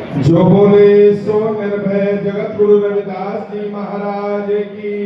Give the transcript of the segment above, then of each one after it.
जो बोले सो निर्भय जगत गुरु रविदास जी महाराज की।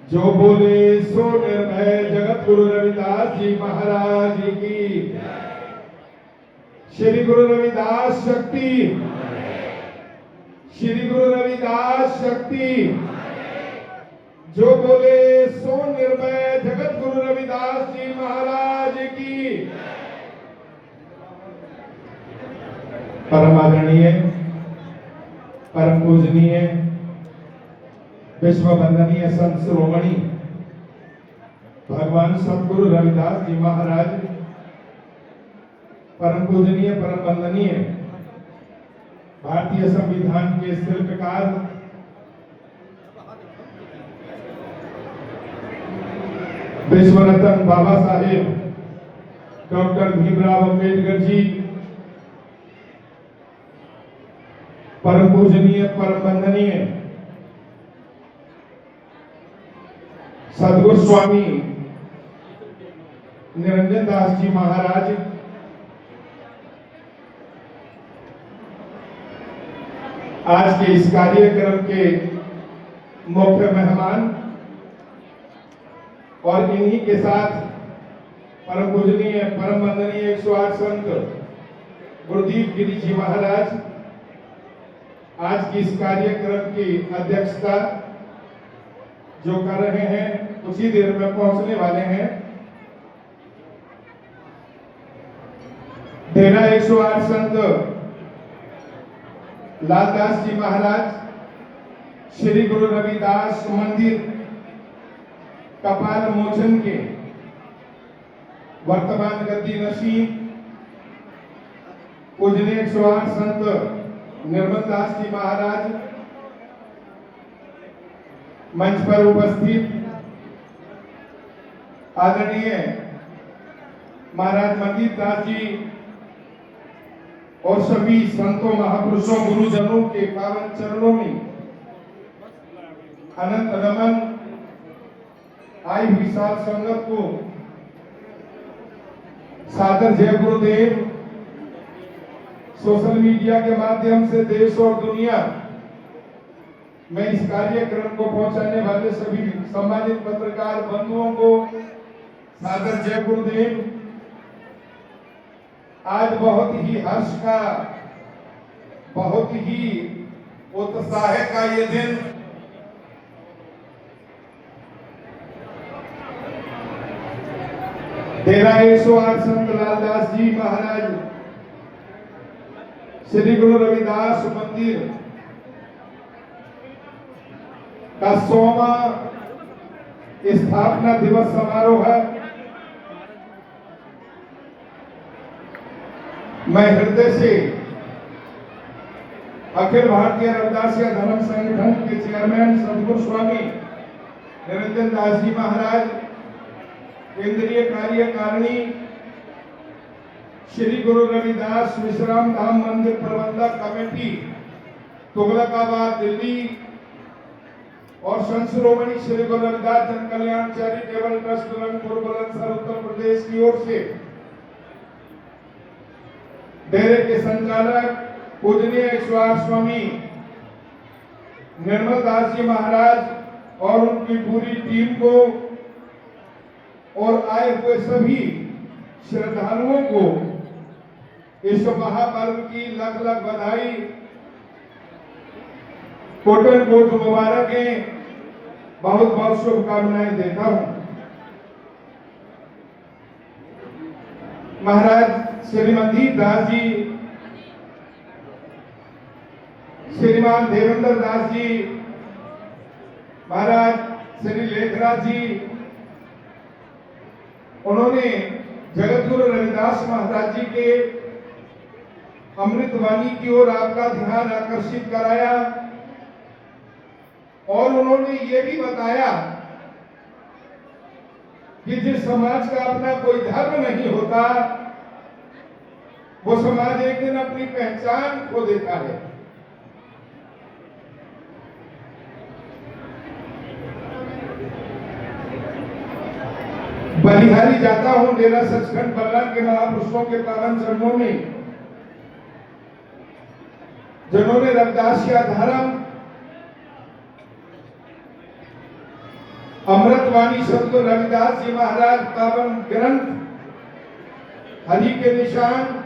जो बोले सो निर्भय जगत गुरु रविदास जी महाराज की। श्री गुरु रविदास शक्ति, श्री गुरु रविदास शक्ति। जो बोले सो निर्भय जगत गुरु रविदास जी महाराज की। परम आदरणीय, परम पूजनीय, विश्व वंदनीय संत शिरोमणि भगवान सतगुरु रविदास जी महाराज, परम पूजनीय, परम वंदनीय भारतीय संविधान के शिल्पकार विश्व रत्न बाबा साहेब डॉक्टर भीमराव अंबेडकर जी, परम पूजनीय, परम वंदनीय सदगुरु स्वामी निरंजन दास जी महाराज, आज के इस कार्यक्रम के मुख्य मेहमान और इन्हीं के साथ परम पूजनीय, परम वंदनीय 108 संत गुरुदीप गिरी जी महाराज आज की इस कार्यक्रम की अध्यक्षता जो कर रहे हैं, कुछ ही देर में पहुंचने वाले हैं। डेरा 108 संत लालदास जी महाराज श्री गुरु रविदास मंदिर कपाल मोचन के वर्तमान गद्दी नशीं पूजनीय 108 संत निर्मल दास जी महाराज, मंच पर उपस्थित आदरणीय महाराज मंदिर दास जी और सभी संतों, महापुरुषों, गुरुजनों के पावन चरणों में अनंत नमन। आई विशाल संगत को सादर जय गुरुदेव। सोशल मीडिया के माध्यम से देश और दुनिया में इस कार्यक्रम को पहुंचाने वाले सभी सम्मानित पत्रकार बंधुओं को सादर जय गुरुदेव। आज बहुत ही हर्ष का, बहुत ही उत्साह का ये दिन डेरा 108 संत लालदास जी महाराज श्री गुरु रविदास मंदिर का 100वां स्थापना दिवस समारोह है। मैं हृदय से अखिल भारतीय रविदासिया धर्म संगठन के चेयरमैन सदगुरु स्वामी निरंजन दास जी महाराज, केंद्रीय कार्यकारिणी श्री गुरु रविदास विश्राम धाम मंदिर प्रबंधक कमेटी तुगलकाबाद दिल्ली और संत शिरोमणि श्री गुरु रविदास जन कल्याण चैरिटेबल ट्रस्ट बुलंदशहर उत्तर प्रदेश की ओर से डेरे के संचालक पूजनीय 108 स्वामी निर्मल दास जी महाराज और उनकी पूरी टीम को और आए हुए सभी श्रद्धालुओं को इस महापर्व की लख लख बधाई, कोटन कोट मुबारकें, बहुत बहुत शुभकामनाएं देता हूं। महाराज श्री मंदिर दास जी, श्रीमान देवेंद्र दास जी महाराज, श्री लेखराज जी, उन्होंने जगत गुरु रविदास महाराज जी के अमृतवाणी की ओर आपका ध्यान आकर्षित कराया और उन्होंने ये भी बताया कि जिस समाज का अपना कोई धर्म नहीं होता वो समाज एक दिन अपनी पहचान खो देता है। बलिहारी जाता हूं डेरा सचखंड बलराम के महापुरुषों के पावन चरणों में जिन्होंने रविदासिया धर्म, अमृतवाणी संत रविदास जी महाराज पावन ग्रंथ, हरि के निशान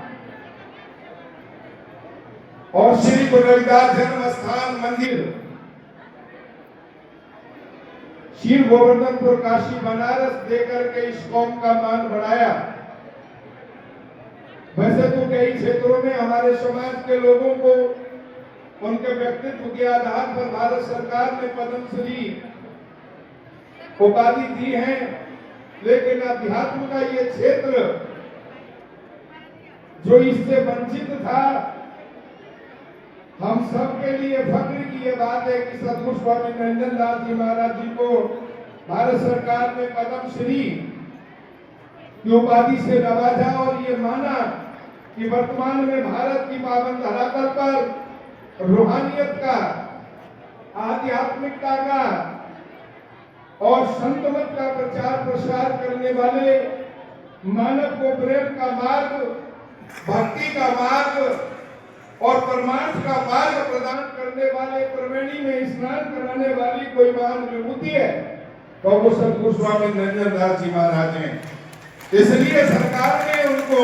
और श्री गुरु रविदास जन्म स्थान मंदिर शीर गोवर्धनपुर काशी बनारस देकर के इस कौम का मान बढ़ाया। वैसे तो कई क्षेत्रों में हमारे समाज के लोगों को उनके व्यक्तित्व के आधार पर भारत सरकार ने पद्मश्री उपाधि दी है, लेकिन अध्यात्म का ये क्षेत्र जो इससे वंचित था, हम सब के लिए फख्र की ये बात है कि सदगुरु स्वामी निरंजन दास जी महाराज जी को भारत सरकार ने पद्मश्री की उपाधि से नवाजा और ये माना कि वर्तमान में भारत की पावन धरातल पर रूहानियत का, आध्यात्मिकता का और संत मत का प्रचार प्रसार करने वाले, मानव को प्रेम का मार्ग, भक्ति का मार्ग और परमार्थ का मार्ग प्रदान करने वाले, प्रवेणी में स्नान कराने वाली कोई महान विभूति है तो वो सदगुरु स्वामी निरंजन दास जी महाराज हैं। इसलिए सरकार ने उनको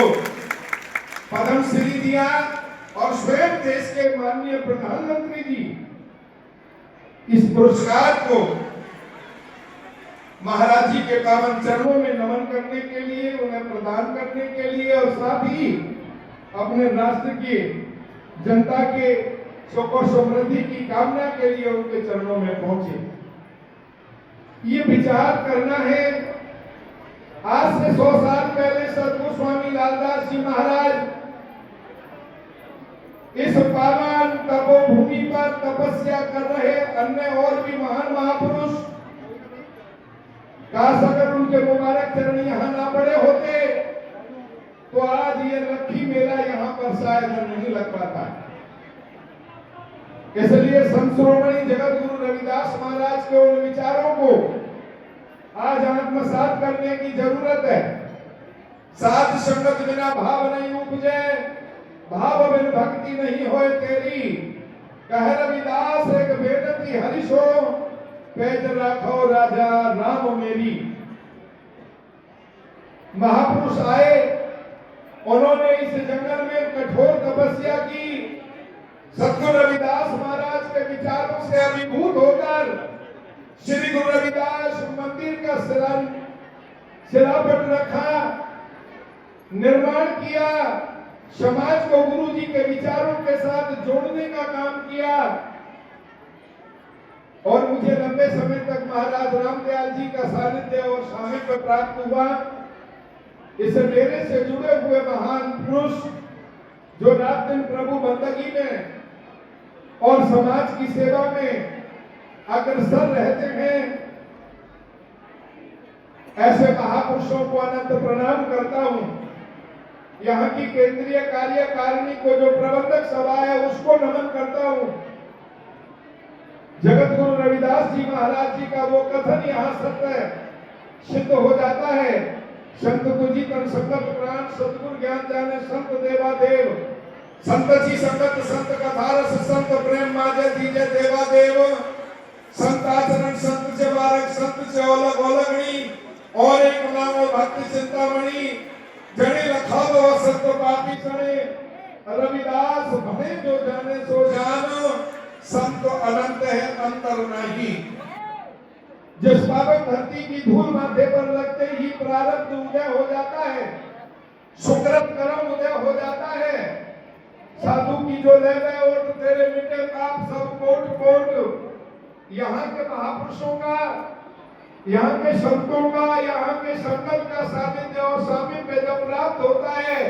पद्मश्री दिया और स्वयं देश के माननीय प्रधानमंत्री जी इस पुरस्कार को महाराज जी के पावन चरणों में नमन करने के लिए, उन्हें प्रदान करने के लिए और साथ ही अपने राष्ट्र की जनता के सुख और समृद्धि की कामना के लिए उनके चरणों में पहुंचे। ये विचार करना है, आज से 100 साल पहले सदगुरु स्वामी लालदास जी महाराज इस पावन तपोभूमि पर तपस्या कर रहे अन्य और भी महान महापुरुष, काश अगर उनके मुबारक चरण यहाँ ना पड़े होते तो आज ये लक्खी मेला यहाँ पर शायद नहीं लग पाता। इसलिए संत शिरोमणि जगत गुरु रविदास महाराज के उन विचारों को आज आत्मसात करने की जरूरत है। साध संगत बिना भाव नहीं उपजे, भाव बिन भक्ति नहीं होए तेरी, कह रविदास एक बेनती हरिशो, पेज राखो राजा नाम मेरी। महापुरुष आए, उन्होंने इस जंगल में कठोर तपस्या की। सदगुरु रविदास महाराज के विचारों से अभिभूत होकर श्री गुरु रविदास मंदिर का शिलापट रखा, निर्माण किया, समाज को गुरु जी के विचारों के साथ जोड़ने का काम किया। और मुझे लंबे समय तक महाराज रामदयाल जी का सानिध्य और सामिप्य प्राप्त हुआ। इस डेरे से जुड़े हुए महान पुरुष जो रात दिन प्रभु बंदगी में और समाज की सेवा में अग्रसर रहते हैं, ऐसे महापुरुषों को अनंत प्रणाम करता हूं। यहाँ की केंद्रीय कार्यकारिणी को जो प्रबंधक सभा है उसको नमन करता हूं। जगत गुरु रविदास जी महाराज जी का वो कथन यहाँ सत्य सिद्ध हो जाता है, संत तुझी तन संगत प्राण, सतगुरु ज्ञान जाने संत देवा देव, संत जी संगत संत कथारस, संत प्रेम माजे दीजे देवा देव, संत आचरण संत से बारक, संत से ओलग ओलगणी, और एक नाम भक्ति चिंतामणि, जड़े लखाव संत पापी सणे, रविदास भले जो जाने सो जानो, संत अनंत है अंतर नहीं। जिस पावन धरती की धूल माथे पर लगते ही प्रारब्ध उदय हो जाता है, सुकृत कर्म उदय हो जाता है। साधु की जो लेवे ओट तेरे मिटे पाप सब कोट कोट। यहाँ के महापुरुषों का, यहाँ के संतों का, यहाँ के संकल्प का सानिध्य और सामीप्य जब प्राप्त होता है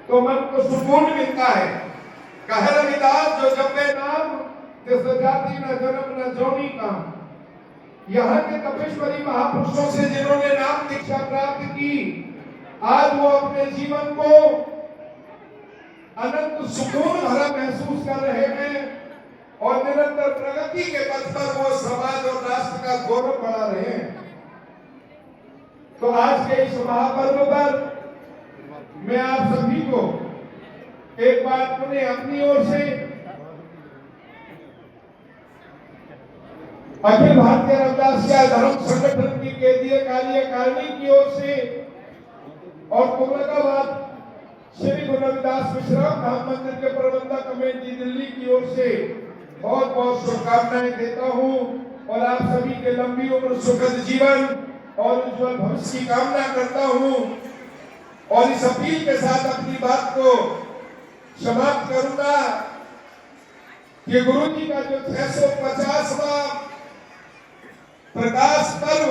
तो मन को सुकून मिलता है। कह रविदास जो जपे नाम तिस जाति न जन्म न जोनी काम। यहाँ के तपेश्वरी महापुरुषों से जिन्होंने नाम दीक्षा प्राप्त की, आज वो अपने जीवन को अनंत सुकून भरा महसूस कर रहे हैं और निरंतर प्रगति के पथ पर वो समाज और राष्ट्र का गौरव बढ़ा रहे हैं। तो आज के इस महापर्व पर मैं आप सभी को एक बार पुनः अपनी ओर से अखिल भारतीय रविदासिया धर्म संगठन की केंद्रीय कार्यकारिणी की ओर से और तुगलकाबाद श्री गुरु रविदास विश्राम धाम मंदिर के प्रबंधक कमेटी दिल्ली की ओर से बहुत बहुत शुभकामनाएं देता हूं और आप सभी के लंबी उम्र, सुखद जीवन और उज्जवल भविष्य की कामना करता हूं और इस अपील के साथ अपनी बात को समाप्त करूंगा कि गुरु जी का जो 650वां प्रकाश पर्व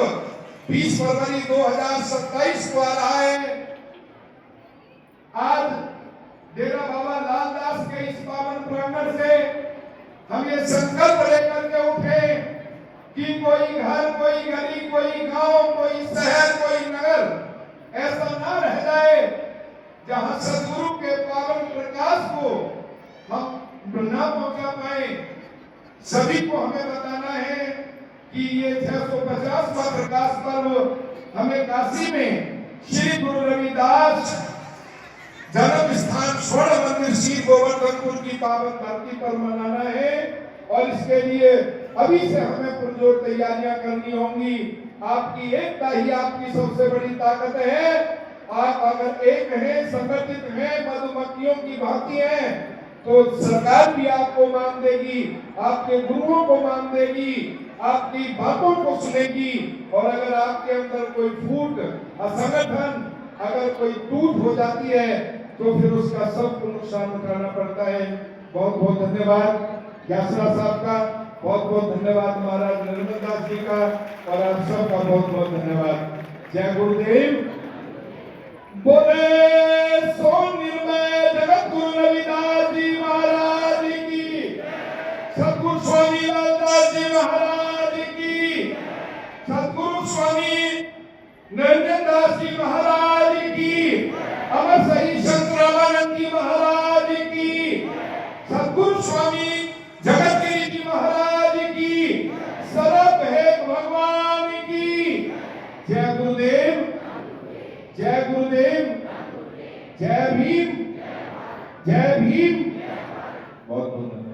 20 फरवरी 2027 को आ रहा है। आज डेरा बाबा लालदास के इस पावन प्रांगण से हम ये संकल्प लेकर के उठे कि कोई घर, कोई गली, कोई गांव, कोई शहर, कोई नगर ऐसा ना रह जाए जहां सदगुरु के पावन प्रकाश को हम ना पहुंचा पाए। सभी को हमें बताना है कि ये 650वां प्रकाश पर्व हमें काशी में श्री गुरु रविदास जन्म स्थान स्वर्ण मंदिर श्री गोवर्धनपुर की पावन धरती पर मनाना है और इसके लिए अभी से हमें पुरजोर तैयारियां करनी होंगी। आपकी एकता ही आपकी सबसे बड़ी ताकत है। आप अगर एक हैं, संगठित हैं, मधुमक्खियों की भांति हैं, तो सरकार भी आपको मान देगी, आपके गुरुओं को मान देगी, आपकी बातों को सुनेगी। और अगर आपके अंदर कोई फूट, असंगठन, अगर कोई टूट हो जाती है तो फिर उसका सबको नुकसान उठाना पड़ता है। बहुत बहुत धन्यवाद ज्ञासरा साहब का, बहुत बहुत धन्यवाद महाराज निर्मल दास जी का और आप सबका बहुत बहुत धन्यवाद। जय गुरुदेव। बोले सो निर्मय जगत गुरु रविदास जी महाराज की, सतगुरु स्वामी लालदास जी महाराज की, सतगुरु स्वामी नरेंद्र दास जी महाराज की, अमर सही शंकरानंद जी महाराज की, सतगुरु स्वामी जगतगिरी जी महाराज की, सर्व है भगवान की। जय गुरुदेव, जय गुरुदेव, जय भीम, जय भीम। बहुत बहुत